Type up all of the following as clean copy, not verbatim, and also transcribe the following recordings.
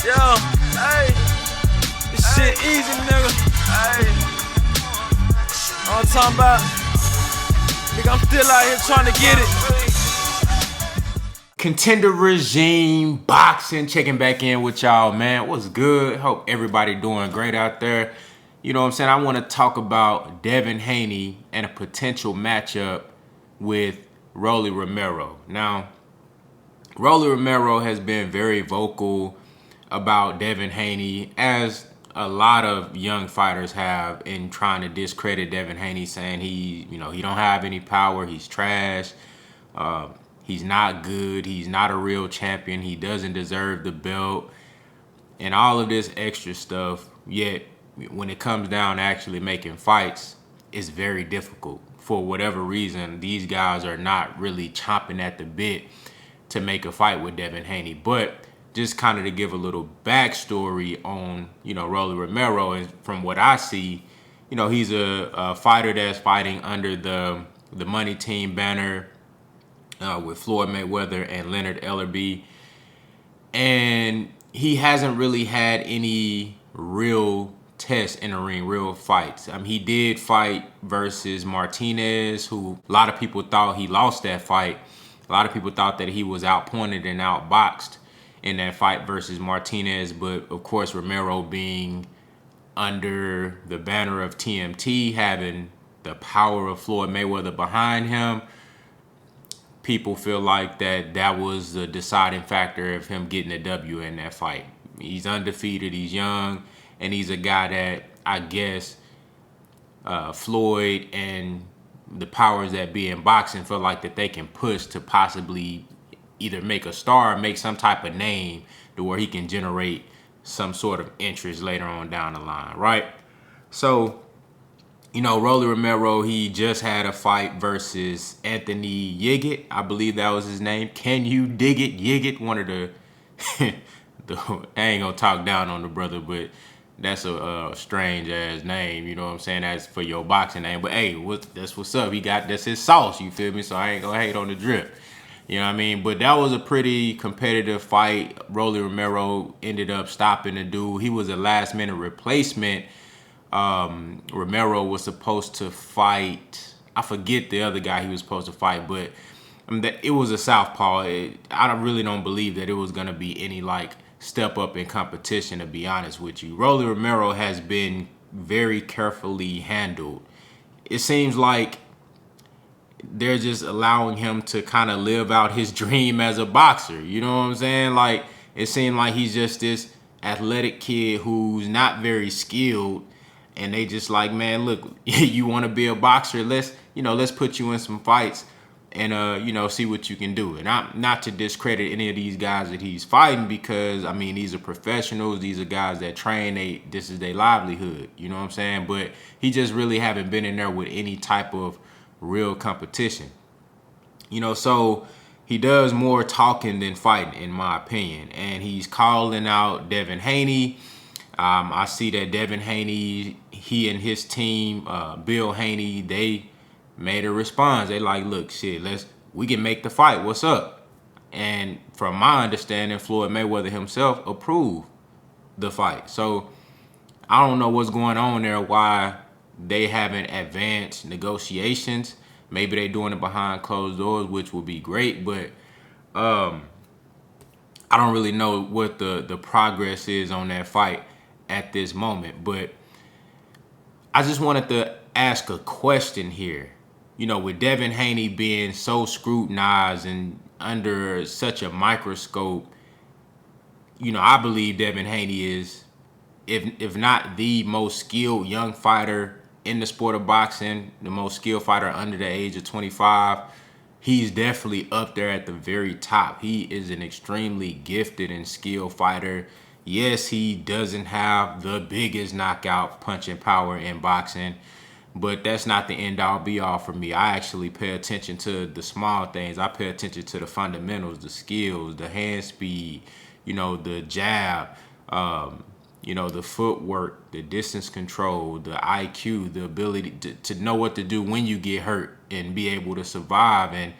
Yo, hey, this shit easy, nigga. Hey, all I'm talking about, nigga, I'm still out here trying to get it. Contender Regime Boxing, checking back in with y'all, man. What's good? Hope everybody doing great out there. You know what I'm saying? I want to talk about Devin Haney and a potential matchup with Rolly Romero. Now, Rolly Romero has been very vocal about Devin Haney, as a lot of young fighters have, in trying to discredit Devin Haney, saying he don't have any power, he's trash, he's not good, he's not a real champion, he doesn't deserve the belt, and all of this extra stuff. Yet, when it comes down to actually making fights, it's very difficult. For whatever reason, these guys are not really chomping at the bit to make a fight with Devin Haney. But just kind of to give a little backstory on, Rolly Romero, and from what I see, he's a fighter that's fighting under the Money Team banner with Floyd Mayweather and Leonard Ellerbe. And he hasn't really had any real tests in the ring, real fights. He did fight versus Martinez, who a lot of people thought he lost that fight. A lot of people thought that he was outpointed and outboxed in that fight versus Martinez, but of course Romero, being under the banner of TMT, having the power of Floyd Mayweather behind him, people feel like that was the deciding factor of him getting a W in that fight. He's undefeated, he's young, and he's a guy that I guess Floyd and the powers that be in boxing feel like that they can push to possibly either make a star or make some type of name to where he can generate some sort of interest later on down the line, right? So, Rolly Romero, he just had a fight versus Anthony Yiggit. I believe that was his name. Can you dig it? Yiggit, one of the, I ain't gonna talk down on the brother, but that's a strange ass name, you know what I'm saying? That's for your boxing name. But hey, that's what's up. That's his sauce, you feel me? So I ain't gonna hate on the drip. You know what I mean? But that was a pretty competitive fight. Rolly Romero ended up stopping the dude. He was a last minute replacement. Romero was supposed to fight, I forget the other guy he was supposed to fight, but it was a southpaw. I really don't believe that it was going to be any step up in competition, to be honest with you. Rolly Romero has been very carefully handled. It seems like they're just allowing him to kind of live out his dream as a boxer. You know what I'm saying? It seemed like he's just this athletic kid who's not very skilled, and they just like, man, look, you want to be a boxer? Let's put you in some fights and see what you can do. And I'm not to discredit any of these guys that he's fighting, because these are professionals, these are guys that train, this is their livelihood, you know what I'm saying? But he just really haven't been in there with any type of real competition. So he does more talking than fighting, in my opinion. And he's calling out Devin Haney. I see that Devin Haney, he and his team, Bill Haney, they made a response. They like, look, shit, we can make the fight. What's up? And from my understanding, Floyd Mayweather himself approved the fight. So I don't know what's going on there, why they haven't advanced negotiations. Maybe they're doing it behind closed doors, which would be great, but I don't really know what the progress is on that fight at this moment. But I just wanted to ask a question here. With Devin Haney being so scrutinized and under such a microscope, I believe Devin Haney is, if not the most skilled young fighter in the sport of boxing, the most skilled fighter under the age of 25, he's definitely up there at the very top. He is an extremely gifted and skilled fighter. Yes, he doesn't have the biggest knockout punching power in boxing, but that's not the end all be all for me. I actually pay attention to the small things. I pay attention to the fundamentals, the skills, the hand speed, the jab, the footwork, the distance control, the IQ, the ability to know what to do when you get hurt and be able to survive. And,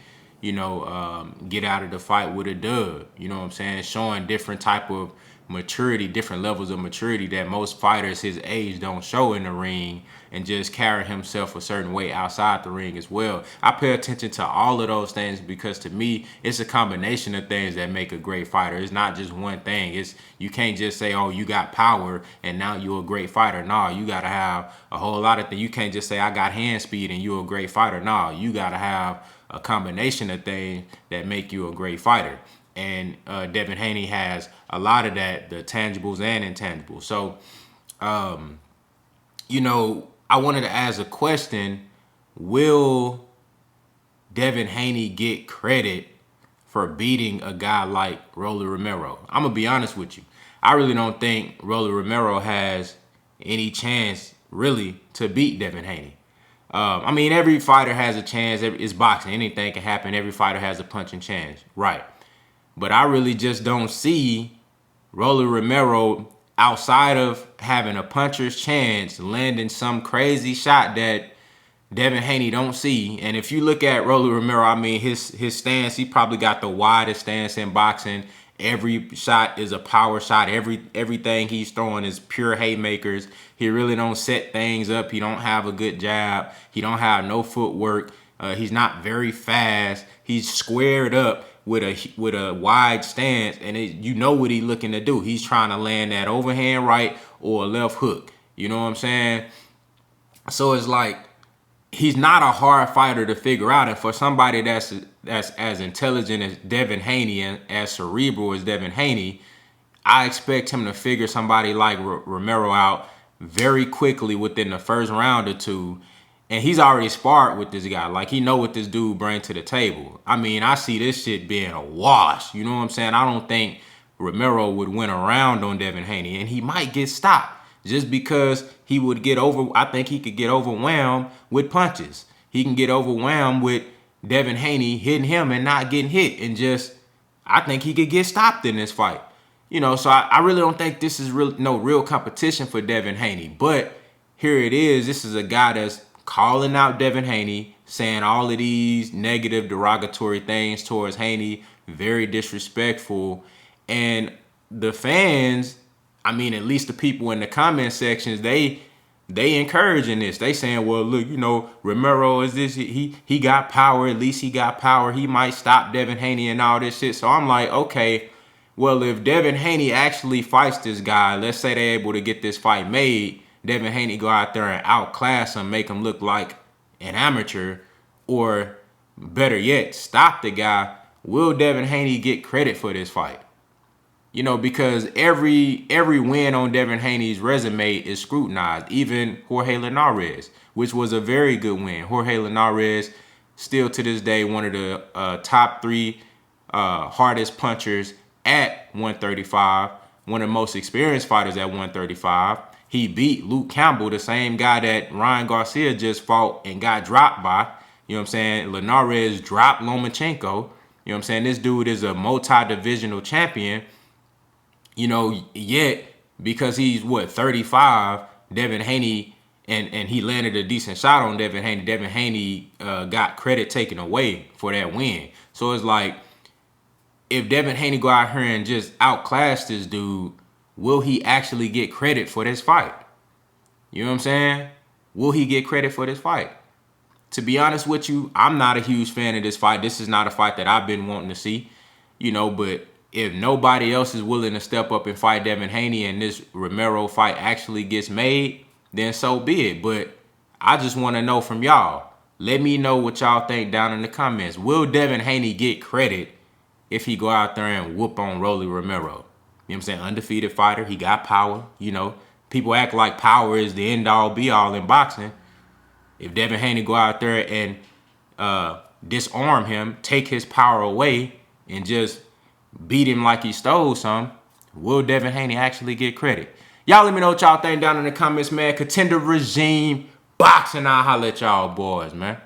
get out of the fight with a dub. You know what I'm saying? Showing different type of maturity, different levels of maturity that most fighters his age don't show in the ring, and just carry himself a certain way outside the ring as well. I pay attention to all of those things because to me, it's a combination of things that make a great fighter. It's not just one thing. You can't just say, oh, you got power and now you're a great fighter. No, you got to have a whole lot of things. You can't just say I got hand speed and you're a great fighter. No, you got to have a combination of things that make you a great fighter. And Devin Haney has a lot of that, the tangibles and intangibles. So, I wanted to ask a question. Will Devin Haney get credit for beating a guy like Rolly Romero? I'm going to be honest with you. I really don't think Rolly Romero has any chance, really, to beat Devin Haney. Every fighter has a chance. It's boxing. Anything can happen. Every fighter has a punching chance. Right. But I really just don't see Rolly Romero, outside of having a puncher's chance, landing some crazy shot that Devin Haney don't see. And if you look at Rolly Romero, his stance, he probably got the widest stance in boxing. Every shot is a power shot. Everything he's throwing is pure haymakers. He really don't set things up. He don't have a good jab. He don't have no footwork. He's not very fast. He's squared up with a wide stance, and you know what he's looking to do. He's trying to land that overhand right or a left hook. You know what I'm saying? So it's like he's not a hard fighter to figure out. And for somebody that's as intelligent as Devin Haney and as cerebral as Devin Haney, I expect him to figure somebody like Romero out very quickly within the first round or two. And he's already sparred with this guy. Like, he know what this dude brings to the table. I see this shit being a wash. You know what I'm saying? I don't think Romero would win a round on Devin Haney. And he might get stopped just because he would get I think he could get overwhelmed with punches. He can get overwhelmed with Devin Haney hitting him and not getting hit. And I think he could get stopped in this fight. So I really don't think this is no real competition for Devin Haney. But here it is. This is a guy that's calling out Devin Haney, saying all of these negative, derogatory things towards Haney, very disrespectful. And the fans, at least the people in the comment sections, they encouraging this. They saying, well, look, Romero is this, he got power, at least he got power. He might stop Devin Haney and all this shit. So I'm like, okay, well, if Devin Haney actually fights this guy, let's say they're able to get this fight made, Devin Haney go out there and outclass him, make him look like an amateur, or better yet, stop the guy. Will Devin Haney get credit for this fight? Because every win on Devin Haney's resume is scrutinized. Even Jorge Linares, which was a very good win. Jorge Linares, still to this day, one of the top 3 hardest punchers at 135. One of the most experienced fighters at 135. He beat Luke Campbell, the same guy that Ryan Garcia just fought and got dropped by. You know what I'm saying? Linares dropped Lomachenko. You know what I'm saying? This dude is a multi-divisional champion. Yet because he's 35, Devin Haney, and he landed a decent shot on Devin Haney. Devin Haney got credit taken away for that win. So it's like, if Devin Haney go out here and just outclass this dude, will he actually get credit for this fight? You know what I'm saying? Will he get credit for this fight? To be honest with you, I'm not a huge fan of this fight. This is not a fight that I've been wanting to see. But if nobody else is willing to step up and fight Devin Haney and this Romero fight actually gets made, then so be it. But I just want to know from y'all. Let me know what y'all think down in the comments. Will Devin Haney get credit if he go out there and whoop on Rolly Romero? You know what I'm saying? Undefeated fighter. He got power. People act like power is the end-all, be-all in boxing. If Devin Haney go out there and disarm him, take his power away, and just beat him like he stole some, will Devin Haney actually get credit? Y'all let me know what y'all think down in the comments, man. Contender regime, boxing, I'll holler at y'all boys, man.